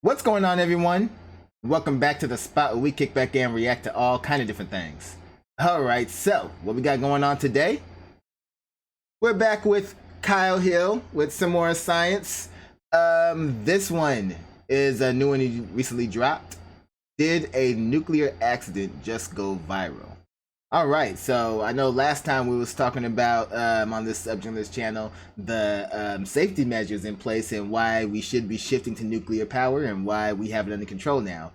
What's going on, everyone? Welcome back to the spot where we kick back and react to all kind of different things. Alright, so what we got going on today? We're back with Kyle Hill with some more science. This one is a new one he recently dropped. Did a nuclear accident just go viral? Alright, so I know last time we was talking about on this subject on this channel the safety measures in place and why we should be shifting to nuclear power and why we have it under control now.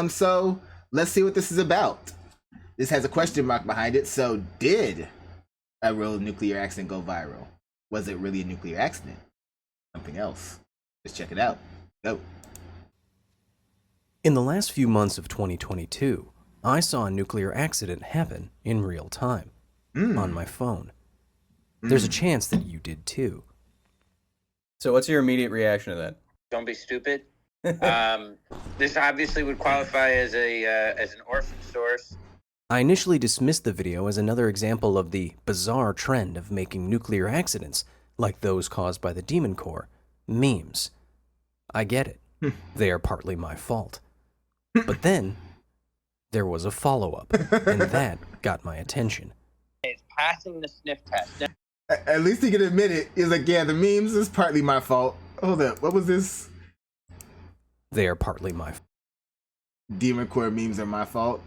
So let's see what this is about. This has a question mark behind it. So did a real nuclear accident go viral? Was it really a nuclear accident? Something else? Let's check it out. Go. In the last few months of 2022, I saw a nuclear accident happen in real time on my phone. There's a chance that you did too. So what's your immediate reaction to that? Don't be stupid. This obviously would qualify as an orphan source. I initially dismissed the video as another example of the bizarre trend of making nuclear accidents, like those caused by the Demon Core, memes. I get it. They are partly my fault. But then there was a follow-up, and that got my attention. It's passing the sniff test. At least he can admit it. He's like, yeah, the memes is partly my fault. Hold up, what was this? They are partly my fault. Demon Core memes are my fault.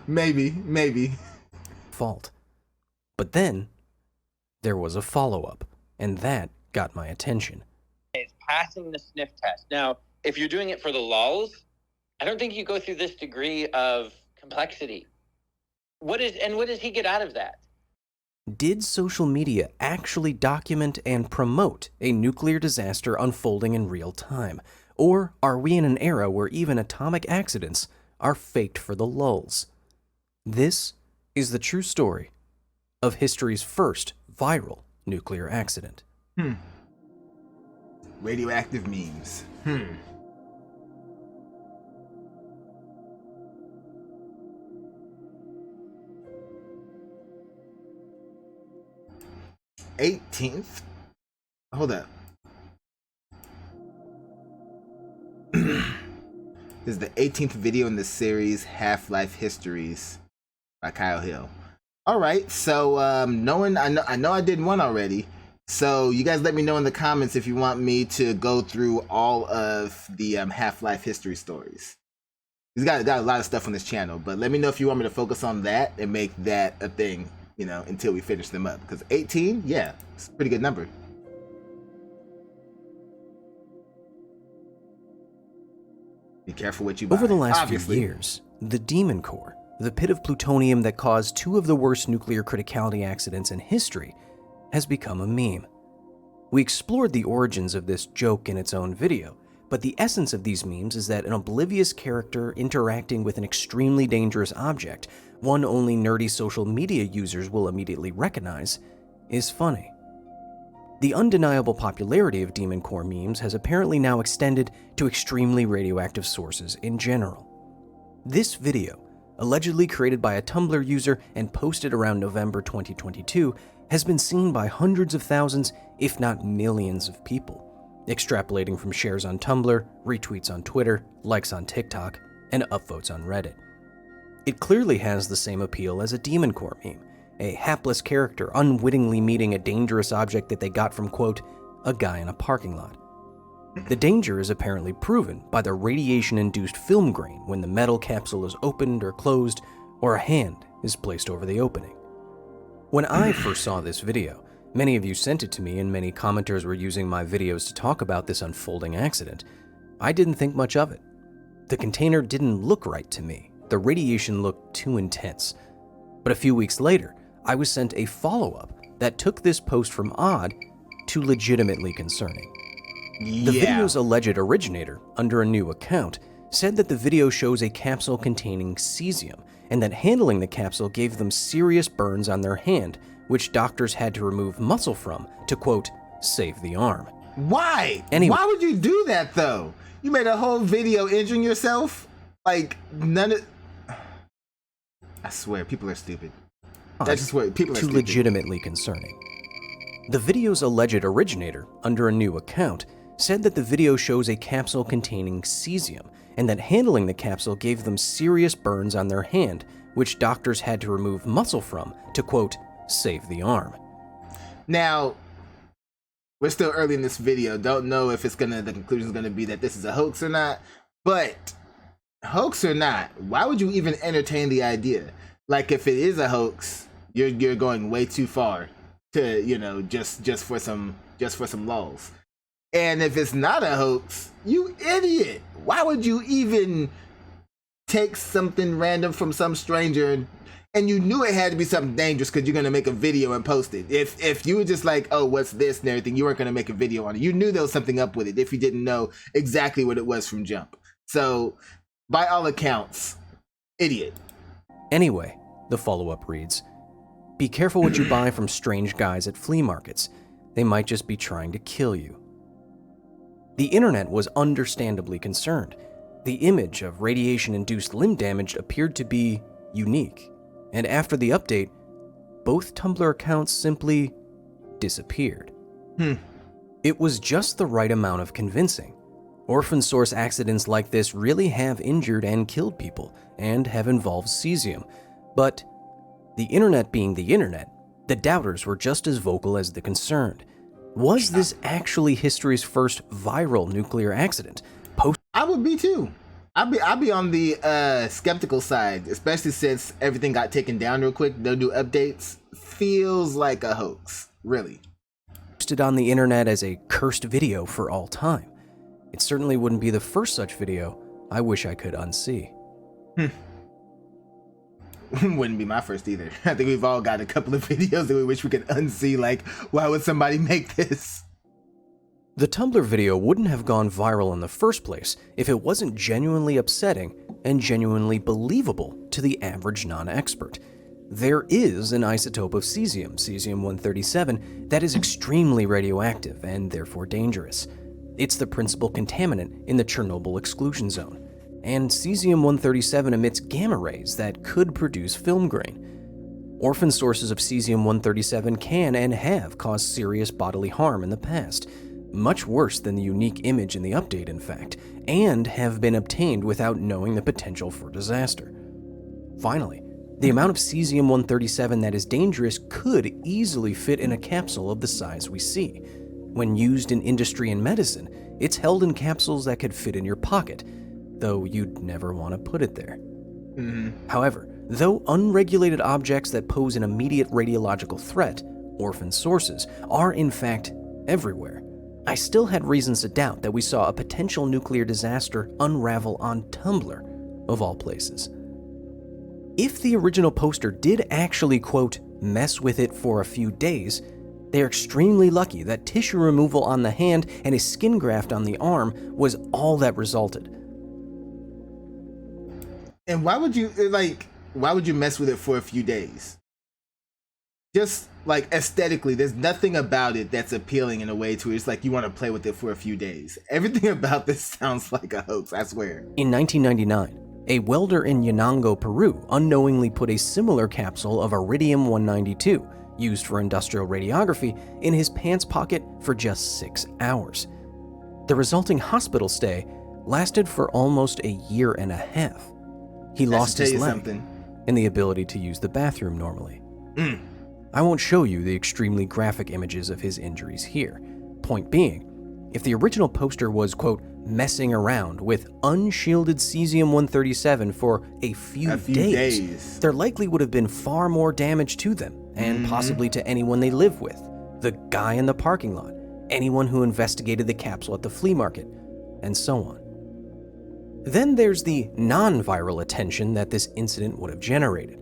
Maybe. Fault. But then there was a follow-up, and that got my attention. It's passing the sniff test. Now, if you're doing it for the lulz, I don't think you go through this degree of complexity. What does he get out of that? Did social media actually document and promote a nuclear disaster unfolding in real time? Or are we in an era where even atomic accidents are faked for the lulz? This is the true story of history's first viral nuclear accident. Radioactive memes. 18th? Hold up. This is the 18th video in the series Half-Life Histories by Kyle Hill. Alright, so I know I did one already. So you guys let me know in the comments if you want me to go through all of the Half-Life history stories. He's got a lot of stuff on this channel, but let me know if you want me to focus on that and make that a thing, you know, until we finish them up. Because 18, yeah, it's a pretty good number. Be careful what you buy. Over the last Obviously. few years, the Demon Core, the pit of plutonium that caused two of the worst nuclear criticality accidents in history, has become a meme. We explored the origins of this joke in its own video, but the essence of these memes is that an oblivious character interacting with an extremely dangerous object, one only nerdy social media users will immediately recognize, is funny. The undeniable popularity of Demon Core memes has apparently now extended to extremely radioactive sources in general. This video, allegedly created by a Tumblr user and posted around November 2022, has been seen by hundreds of thousands, if not millions of people, extrapolating from shares on Tumblr, retweets on Twitter, likes on TikTok, and upvotes on Reddit. It clearly has the same appeal as a Demon Core meme, a hapless character unwittingly meeting a dangerous object that they got from, quote, a guy in a parking lot. The danger is apparently proven by the radiation-induced film grain when the metal capsule is opened or closed, or a hand is placed over the opening. When I first saw this video, many of you sent it to me and many commenters were using my videos to talk about this unfolding accident. I didn't think much of it. The container didn't look right to me. The radiation looked too intense. But a few weeks later, I was sent a follow-up that took this post from odd to legitimately concerning. The video's alleged originator, under a new account, said that the video shows a capsule containing cesium, and that handling the capsule gave them serious burns on their hand, which doctors had to remove muscle from to, quote, save the arm. Why? Anyway. Why would you do that, though? You made a whole video injuring yourself? Like, none of... I swear, people are stupid. I just swear, people are Too stupid. legitimately concerning. The video's alleged originator, under a new account, said that the video shows a capsule containing cesium, and that handling the capsule gave them serious burns on their hand, which doctors had to remove muscle from to, quote, save the arm. Now, we're still early in this video. Don't know if the conclusion is gonna be that this is a hoax or not. But hoax or not, why would you even entertain the idea? Like, if it is a hoax, you're going way too far to, you know, just for some lulz. And if it's not a hoax, you idiot! Why would you even take something random from some stranger and you knew it had to be something dangerous because you're gonna make a video and post it? If you were just like, oh, what's this and everything, you weren't gonna make a video on it. You knew there was something up with it if you didn't know exactly what it was from jump. So, by all accounts, idiot. Anyway, the follow-up reads, be careful what you buy from strange guys at flea markets. They might just be trying to kill you. The internet was understandably concerned. The image of radiation-induced limb damage appeared to be unique, and after the update, both Tumblr accounts simply disappeared. It was just the right amount of convincing. Orphan source accidents like this really have injured and killed people, and have involved cesium. But the internet being the internet, the doubters were just as vocal as the concerned. Was this actually history's first viral nuclear accident? I would be too. I'd be on the skeptical side, especially since everything got taken down real quick. No new updates. Feels like a hoax, really. Posted on the internet as a cursed video for all time. It certainly wouldn't be the first such video I wish I could unsee. Wouldn't be my first either. I think we've all got a couple of videos that we wish we could unsee, like, why would somebody make this? The Tumblr video wouldn't have gone viral in the first place if it wasn't genuinely upsetting and genuinely believable to the average non-expert. There is an isotope of cesium, cesium-137, that is extremely radioactive and therefore dangerous. It's the principal contaminant in the Chernobyl exclusion zone. And cesium-137 emits gamma rays that could produce film grain. Orphan sources of cesium-137 can and have caused serious bodily harm in the past, much worse than the unique image in the update, in fact, and have been obtained without knowing the potential for disaster. Finally, the amount of cesium-137 that is dangerous could easily fit in a capsule of the size we see. When used in industry and medicine, it's held in capsules that could fit in your pocket, though you'd never want to put it there. However, though unregulated objects that pose an immediate radiological threat, orphan sources, are in fact everywhere, I still had reasons to doubt that we saw a potential nuclear disaster unravel on Tumblr, of all places. If the original poster did actually, quote, mess with it for a few days, they're extremely lucky that tissue removal on the hand and a skin graft on the arm was all that resulted. And why would you mess with it for a few days? Just like aesthetically, there's nothing about it that's appealing in a way to it's like you want to play with it for a few days. Everything about this sounds like a hoax, I swear. In 1999, a welder in Yanango, Peru, unknowingly put a similar capsule of iridium-192, used for industrial radiography, in his pants pocket for just 6 hours. The resulting hospital stay lasted for almost a year and a half. He lost his leg and the ability to use the bathroom normally. I won't show you the extremely graphic images of his injuries here. Point being, if the original poster was, quote, messing around with unshielded cesium-137 for a few days, there likely would have been far more damage to them, and possibly to anyone they live with, the guy in the parking lot, anyone who investigated the capsule at the flea market, and so on. Then there's the non-viral attention that this incident would have generated.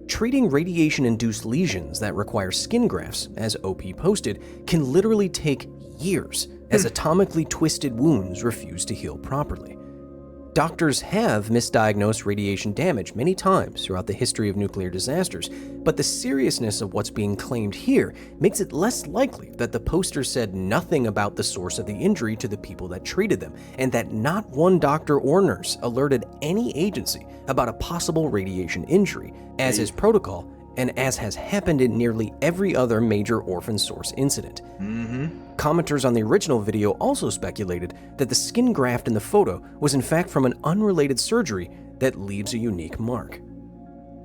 Treating radiation-induced lesions that require skin grafts, as OP posted, can literally take years, as atomically twisted wounds refuse to heal properly. Doctors have misdiagnosed radiation damage many times throughout the history of nuclear disasters, but the seriousness of what's being claimed here makes it less likely that the poster said nothing about the source of the injury to the people that treated them, and that not one doctor or nurse alerted any agency about a possible radiation injury, as is protocol and as has happened in nearly every other major orphan source incident. Commenters on the original video also speculated that the skin graft in the photo was in fact from an unrelated surgery that leaves a unique mark.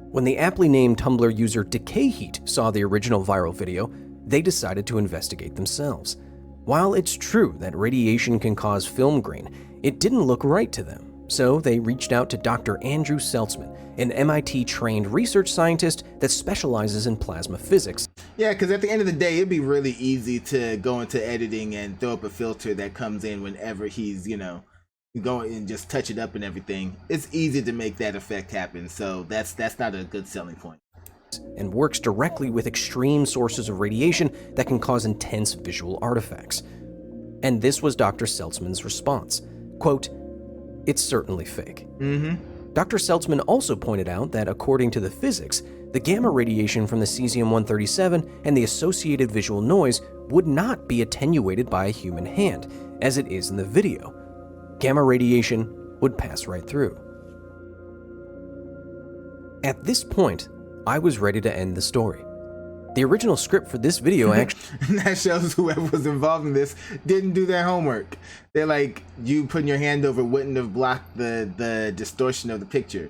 When the aptly named Tumblr user Decay Heat saw the original viral video, they decided to investigate themselves. While it's true that radiation can cause film grain, it didn't look right to them, so they reached out to Dr. Andrew Seltzman, an MIT-trained research scientist that specializes in plasma physics. Yeah, because at the end of the day, it'd be really easy to go into editing and throw up a filter that comes in whenever he's, go and just touch it up and everything. It's easy to make that effect happen, so that's not a good selling point. And works directly with extreme sources of radiation that can cause intense visual artifacts. And this was Dr. Seltzman's response. Quote, "It's certainly fake." Dr. Seltzman also pointed out that according to the physics, the gamma radiation from the cesium-137 and the associated visual noise would not be attenuated by a human hand, as it is in the video. Gamma radiation would pass right through. At this point, I was ready to end the story. The original script for this video actually... That shows whoever was involved in this didn't do their homework. They're like, you putting your hand over wouldn't have blocked the distortion of the picture.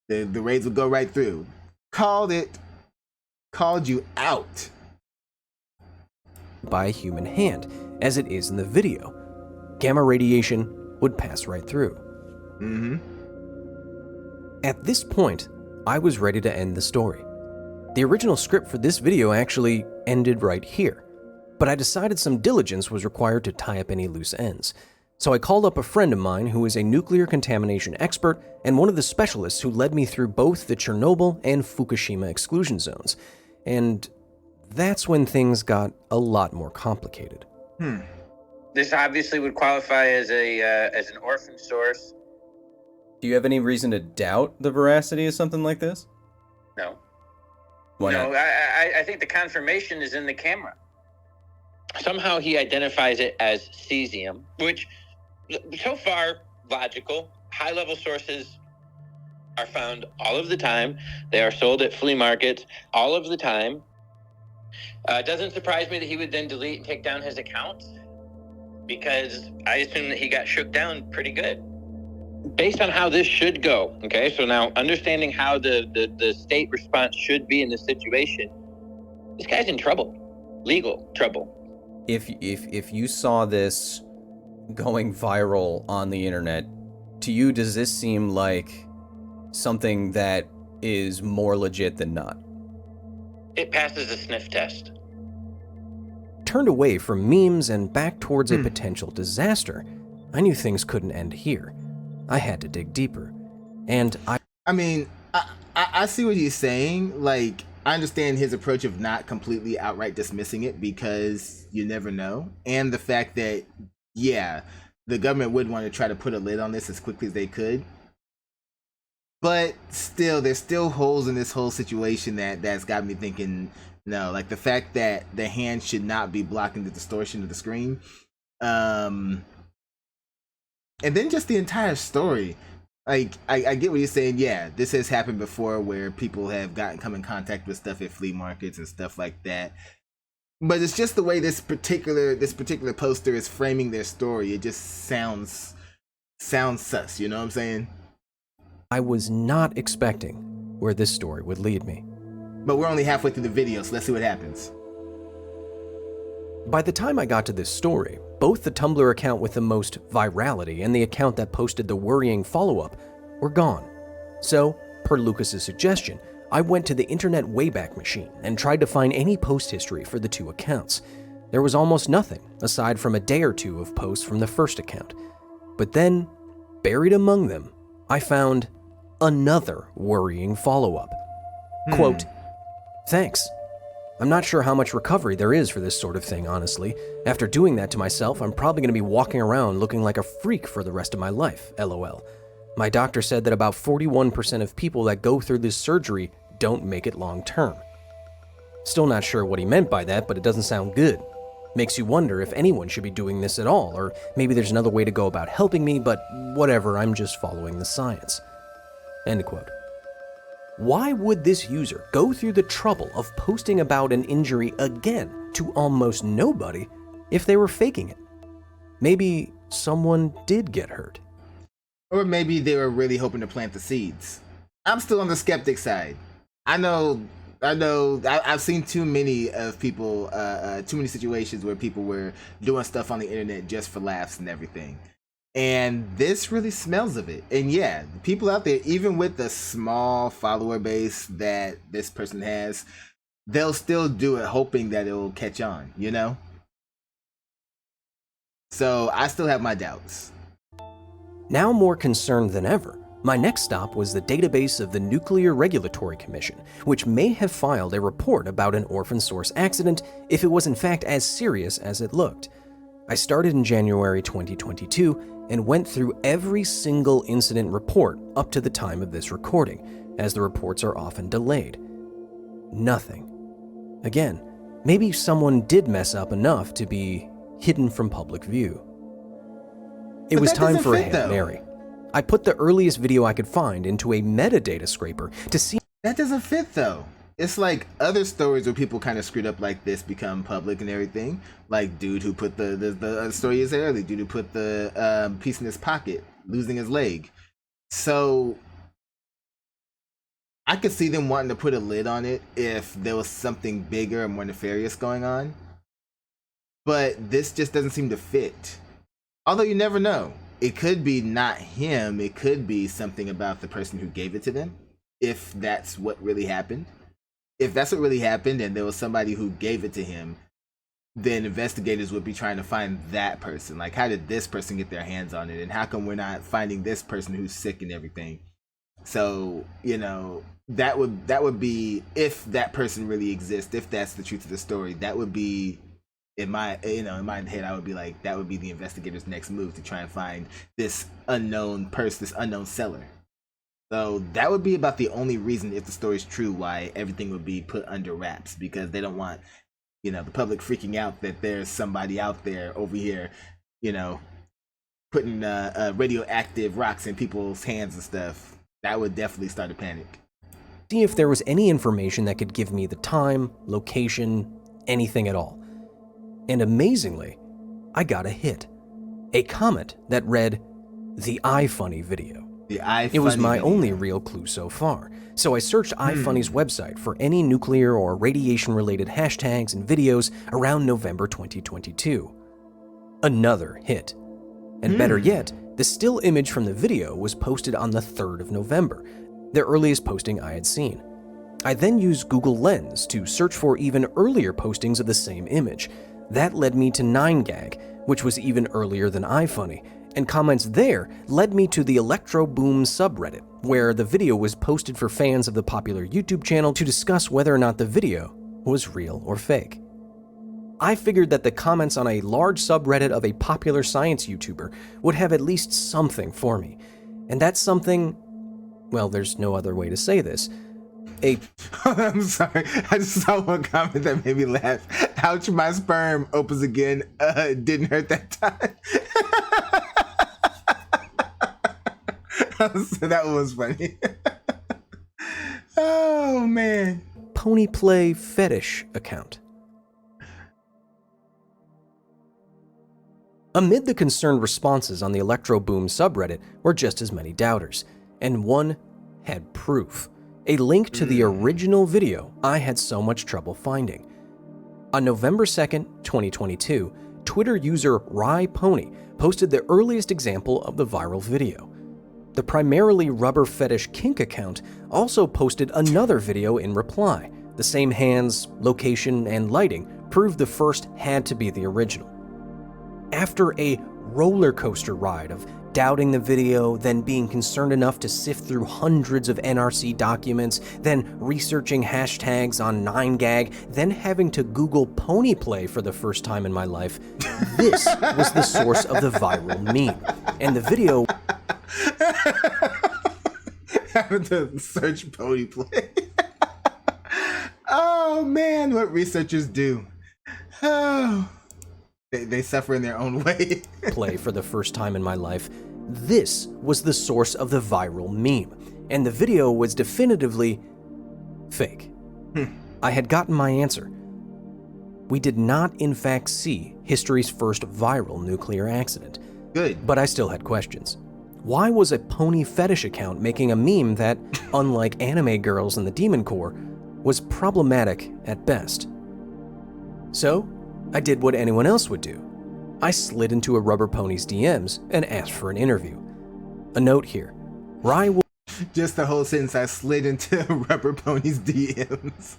The rays would go right through. Called you out. By a human hand, as it is in the video. Gamma radiation would pass right through. At this point, I was ready to end the story. The original script for this video actually ended right here, but I decided some diligence was required to tie up any loose ends. So I called up a friend of mine who is a nuclear contamination expert and one of the specialists who led me through both the Chernobyl and Fukushima exclusion zones. And that's when things got a lot more complicated. This obviously would qualify as an orphan source. Do you have any reason to doubt the veracity of something like this? No. Why No, not? I think the confirmation is in the camera. Somehow he identifies it as cesium, which so far logical. High-level sources are found all of the time. They are sold at flea markets all of the time. It doesn't surprise me that he would then delete and take down his account, because I assume that he got shook down pretty good. Based on how this should go, okay, so now understanding how the state response should be in this situation, this guy's in trouble, legal trouble. If you saw this going viral on the internet, to you, does this seem like something that is more legit than not? It passes the sniff test. Turned away from memes and back towards a potential disaster, I knew things couldn't end here. I had to dig deeper. And I mean, I see what he's saying. Like, I understand his approach of not completely outright dismissing it because you never know. And the fact that, yeah, the government would want to try to put a lid on this as quickly as they could. But still, there's still holes in this whole situation that's got me thinking, no, like the fact that the hand should not be blocking the distortion of the screen. And then just the entire story. Like, I get what you're saying. Yeah, this has happened before where people have come in contact with stuff at flea markets and stuff like that. But it's just the way this particular poster is framing their story. It just sounds sus, you know what I'm saying? I was not expecting where this story would lead me. But we're only halfway through the video, so let's see what happens. By the time I got to this story, both the Tumblr account with the most virality and the account that posted the worrying follow-up were gone. So, per Lucas's suggestion, I went to the Internet Wayback Machine and tried to find any post history for the two accounts. There was almost nothing, aside from a day or two of posts from the first account. But then, buried among them, I found another worrying follow-up. Quote, "Thanks. I'm not sure how much recovery there is for this sort of thing, honestly. After doing that to myself, I'm probably going to be walking around looking like a freak for the rest of my life, LOL. My doctor said that about 41% of people that go through this surgery don't make it long term." Still not sure what he meant by that, but it doesn't sound good. Makes you wonder if anyone should be doing this at all, or maybe there's another way to go about helping me, but whatever, I'm just following the science. End quote. Why would this user go through the trouble of posting about an injury again to almost nobody if they were faking it? Maybe someone did get hurt. Or maybe they were really hoping to plant the seeds. I'm still on the skeptic side. I've seen too many of people, too many situations where people were doing stuff on the internet just for laughs and everything. And this really smells of it. And yeah, people out there, even with the small follower base that this person has, they'll still do it hoping that it'll catch on, you know? So I still have my doubts. Now more concerned than ever, my next stop was the database of the Nuclear Regulatory Commission, which may have filed a report about an orphan source accident if it was in fact as serious as it looked. I started in January 2022 and went through every single incident report up to the time of this recording, as the reports are often delayed. Nothing. Again, maybe someone did mess up enough to be hidden from public view. It was time for a Hail Mary. I put the earliest video I could find into a metadata scraper to see. That doesn't fit though. It's like other stories where people kind of screwed up like this become public and everything. Like dude who put the story is early. Dude who put the piece in his pocket, losing his leg. So I could see them wanting to put a lid on it if there was something bigger and more nefarious going on. But this just doesn't seem to fit. Although you never know. It could be not him. It could be something about the person who gave it to them. If that's what really happened. If that's what really happened and there was somebody who gave it to him, then investigators would be trying to find that person. Like, how did this person get their hands on it? And how come we're not finding this person who's sick and everything? So, you know, that would be, if that person really exists, if that's the truth of the story, that would be, in my head, I would be like, that would be the investigators' next move to try and find this unknown person, this unknown seller. So that would be about the only reason, if the story's true, why everything would be put under wraps, because they don't want, you know, the public freaking out that there's somebody out there over here, you know, putting radioactive rocks in people's hands and stuff. That would definitely start a panic. See if there was any information that could give me the time, location, anything at all. And amazingly, I got a hit. A comment that read, "The iFunny video." It was my only real clue so far, so I searched iFunny's website for any nuclear or radiation-related hashtags and videos around November 2022. Another hit. And better yet, the still image from the video was posted on the 3rd of November, the earliest posting I had seen. I then used Google Lens to search for even earlier postings of the same image. That led me to 9gag, which was even earlier than iFunny, and comments there led me to the Electro Boom subreddit, where the video was posted for fans of the popular YouTube channel to discuss whether or not the video was real or fake. I figured that the comments on a large subreddit of a popular science YouTuber would have at least something for me, and that something, well, there's no other way to say this, I'm sorry, I just saw one comment that made me laugh. Ouch, my sperm opens again. Didn't hurt that time. So that was funny. Oh man. Pony play fetish account. Amid the concerned responses on the Electro Boom subreddit were just as many doubters, and one had proof. A link to the original video I had so much trouble finding. On November 2nd, 2022, Twitter user RYPony posted the earliest example of the viral video. The primarily rubber fetish kink account also posted another video in reply. The same hands, location, and lighting proved the first had to be the original. After a roller coaster ride of doubting the video, then being concerned enough to sift through hundreds of NRC documents, then researching hashtags on 9gag, then having to Google pony play for the first time in my life, this was the source of the viral meme. And the video... Having to search pony play. Oh man, what researchers do. Oh... They suffer in their own way. Play for the first time in my life. This was the source of the viral meme. and the video was definitively fake. I had gotten my answer. We did not, in fact, see history's first viral nuclear accident. Good. But I still had questions. Why was a pony fetish account making a meme that, unlike anime girls in the Demon Corps, was problematic at best? So, I did what anyone else would do. I slid into a rubber pony's DMs and asked for an interview. A note here. Rye will Just the whole sentence, I slid into rubber pony's DMs.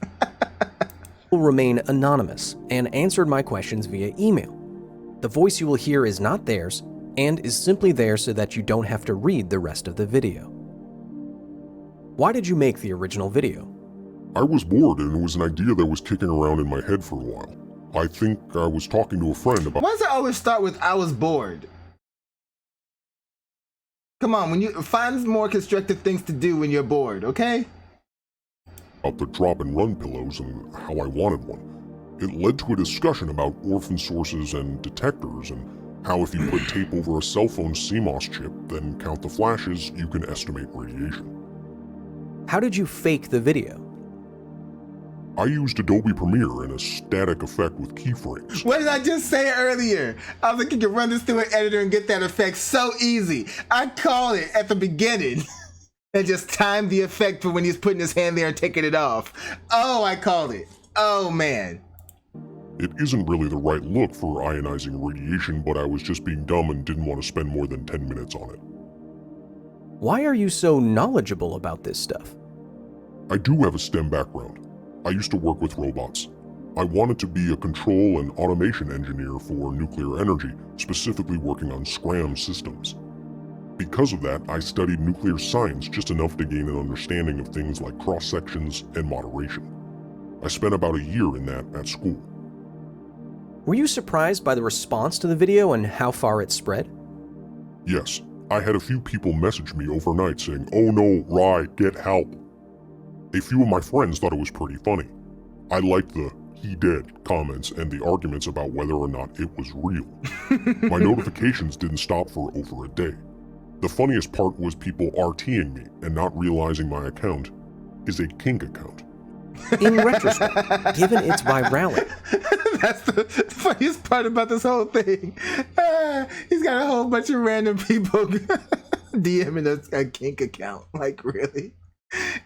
remain anonymous and answered my questions via email. The voice you will hear is not theirs and is simply there so that you don't have to read the rest of the video. Why did you make the original video? I was bored and it was an idea that was kicking around in my head for a while. I think I was talking to a friend about Why does it always start with "I was bored"? Come on, when you find more constructive things to do when you're bored, okay? the drop and run pillows and how I wanted one. It led to a discussion about orphan sources and detectors and how if you put tape over a cell phone CMOS chip, then count the flashes, you can estimate radiation. How did you fake the video? I used Adobe Premiere and a static effect with keyframes. What did I just say earlier? I was like, you can run this through an editor and get that effect so easy. I called it at the beginning and just timed the effect for when he's putting his hand there and taking it off. Oh, I called it. Oh, man. It isn't really the right look for ionizing radiation, but I was just being dumb and didn't want to spend more than 10 minutes on it. Why are you so knowledgeable about this stuff? I do have a STEM background. I used to work with robots. I wanted to be a control and automation engineer for nuclear energy, specifically working on SCRAM systems. Because of that, I studied nuclear science just enough to gain an understanding of things like cross-sections and moderation. I spent about a year in that at school. Were you surprised by the response to the video and how far it spread? Yes, I had a few people message me overnight saying, "Oh no, Rye, get help." A few of my friends thought it was pretty funny. I liked the "he dead" comments and the arguments about whether or not it was real. My notifications didn't stop for over a day. The funniest part was people RTing me and not realizing my account is a kink account. In retrospect, given its virality, That's the funniest part about this whole thing. He's got a whole bunch of random people DMing a kink account. Like, really?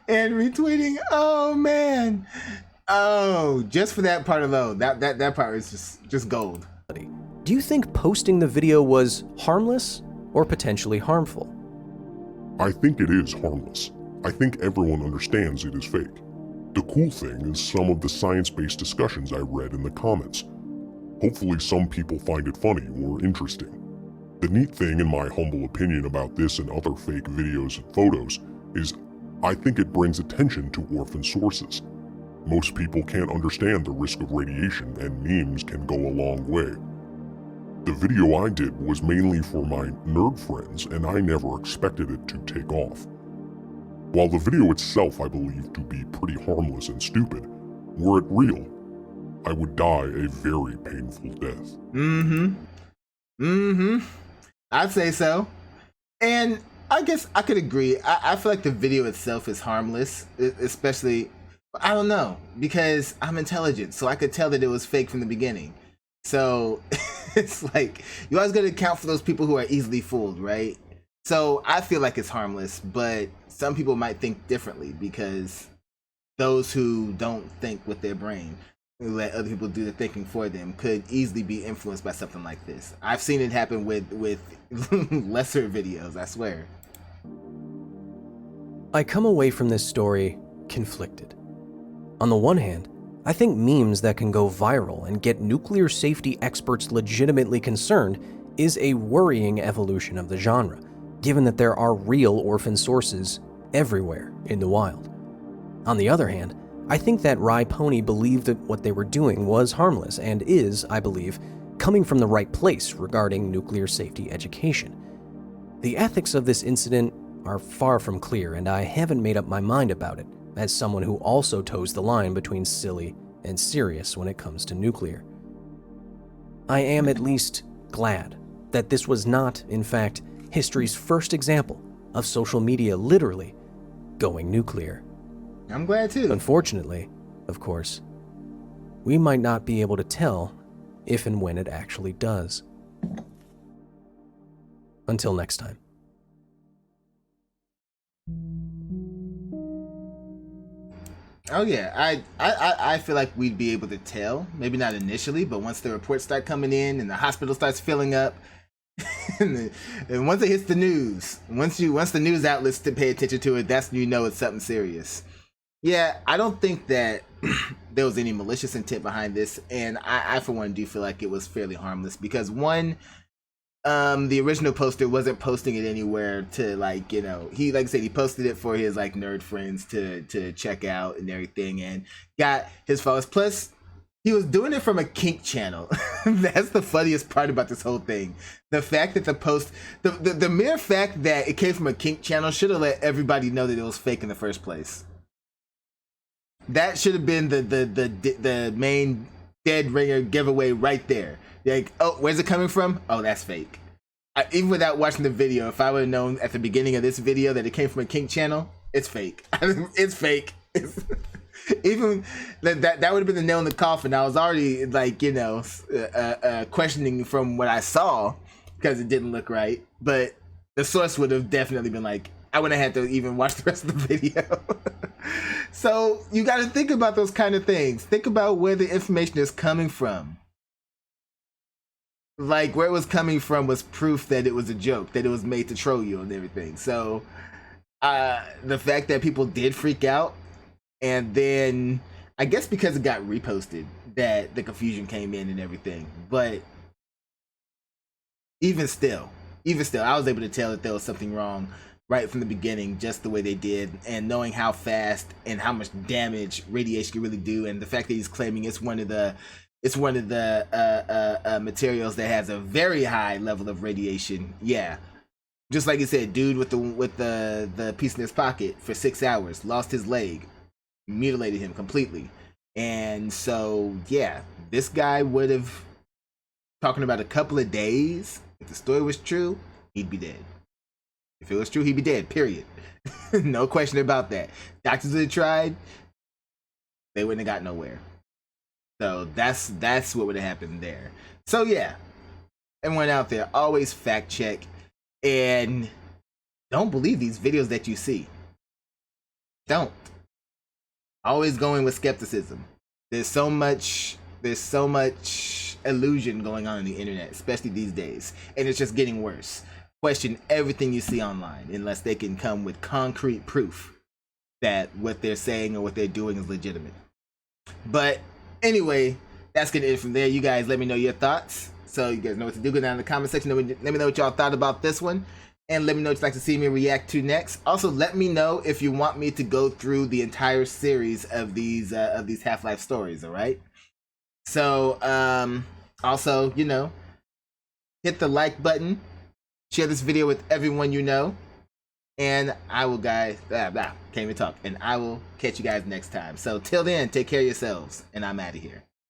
And retweeting. Oh, man. Oh, just for that part alone. That part is just gold. do you think posting the video was harmless or potentially harmful? I think it is harmless. I think everyone understands it is fake. The cool thing is some of the science-based discussions I read in the comments. Hopefully some people find it funny or interesting. The neat thing, in my humble opinion, about this and other fake videos and photos is I think it brings attention to orphan sources. Most people can't understand the risk of radiation, and memes can go a long way. The video I did was mainly for my nerd friends, and I never expected it to take off. While the video itself I believe to be pretty harmless and stupid, were it real, I would die a very painful death. I'd say so. And I guess I could agree. I feel like the video itself is harmless, especially, I don't know, because I'm intelligent, so I could tell that it was fake from the beginning. So it's like, you always got to account for those people who are easily fooled, right? So I feel like it's harmless, but some people might think differently because those who don't think with their brain, who let other people do the thinking for them, could easily be influenced by something like this. I've seen it happen with lesser videos, I swear. I come away from this story conflicted. On the one hand, I think memes that can go viral and get nuclear safety experts legitimately concerned is a worrying evolution of the genre, given that there are real orphan sources everywhere in the wild. On the other hand, I think that Rye Pony believed that what they were doing was harmless and is, I believe, coming from the right place regarding nuclear safety education. The ethics of this incident are far from clear, and I haven't made up my mind about it, as someone who also toes the line between silly and serious when it comes to nuclear. I am at least glad that this was not, in fact, history's first example of social media literally going nuclear. I'm glad too. Unfortunately, of course, we might not be able to tell if and when it actually does. Until next time. Oh yeah, I feel like we'd be able to tell. Maybe not initially, but once the reports start coming in and the hospital starts filling up, and once it hits the news, once the news outlets to pay attention to it, that's when you know it's something serious. Yeah, I don't think that there was any malicious intent behind this, and I for one do feel like it was fairly harmless because one, the original poster wasn't posting it anywhere to like, you know, he, like I said, he posted it for his like nerd friends to check out and everything, and got his followers. Plus, he was doing it from a kink channel. That's the funniest part about this whole thing. The fact that the post, the mere fact that it came from a kink channel should have let everybody know that it was fake in the first place. That should have been the main dead ringer giveaway right there. Like, oh, where's it coming from? Oh, that's fake. Even without watching the video, if I would have known at the beginning of this video that it came from a kink channel, it's fake. It's fake. Even that would have been the nail in the coffin. I was already like, you know, questioning from what I saw because it didn't look right. But the source would have definitely been like, I wouldn't have had to even watch the rest of the video. So you got to think about those kind of things. Think about where the information is coming from. Like, where it was coming from was proof that it was a joke, that it was made to troll you and everything. So the fact that people did freak out, and then I guess because it got reposted that the confusion came in and everything. But even still, I was able to tell that there was something wrong right from the beginning, just the way they did, and knowing how fast and how much damage radiation can really do, and the fact that he's claiming it's one of the materials that has a very high level of radiation. Yeah, just like you said, dude with the piece in his pocket for 6 hours, lost his leg, mutilated him completely. And so yeah, this guy would have, talking about a couple of days, if the story was true, he'd be dead. If it was true, he'd be dead, period. No question about that. Doctors would have tried, they wouldn't have got nowhere. So that's what would have happened there. So yeah, everyone out there, always fact check, and don't believe these videos that you see. Don't. Always going with skepticism. There's so much illusion going on the internet, especially these days, and it's just getting worse. Question everything you see online unless they can come with concrete proof that what they're saying or what they're doing is legitimate. But anyway, that's gonna end from there. You guys let me know your thoughts. So you guys know what to do. Go down in the comment section. Let me know what y'all thought about this one. And let me know what you'd like to see me react to next. Also, let me know if you want me to go through the entire series of these Half-Life stories, alright? So, also, you know, hit the like button. Share this video with everyone you know. And I will, guys, can't even talk. And I will catch you guys next time. So till then, take care of yourselves. And I'm out of here.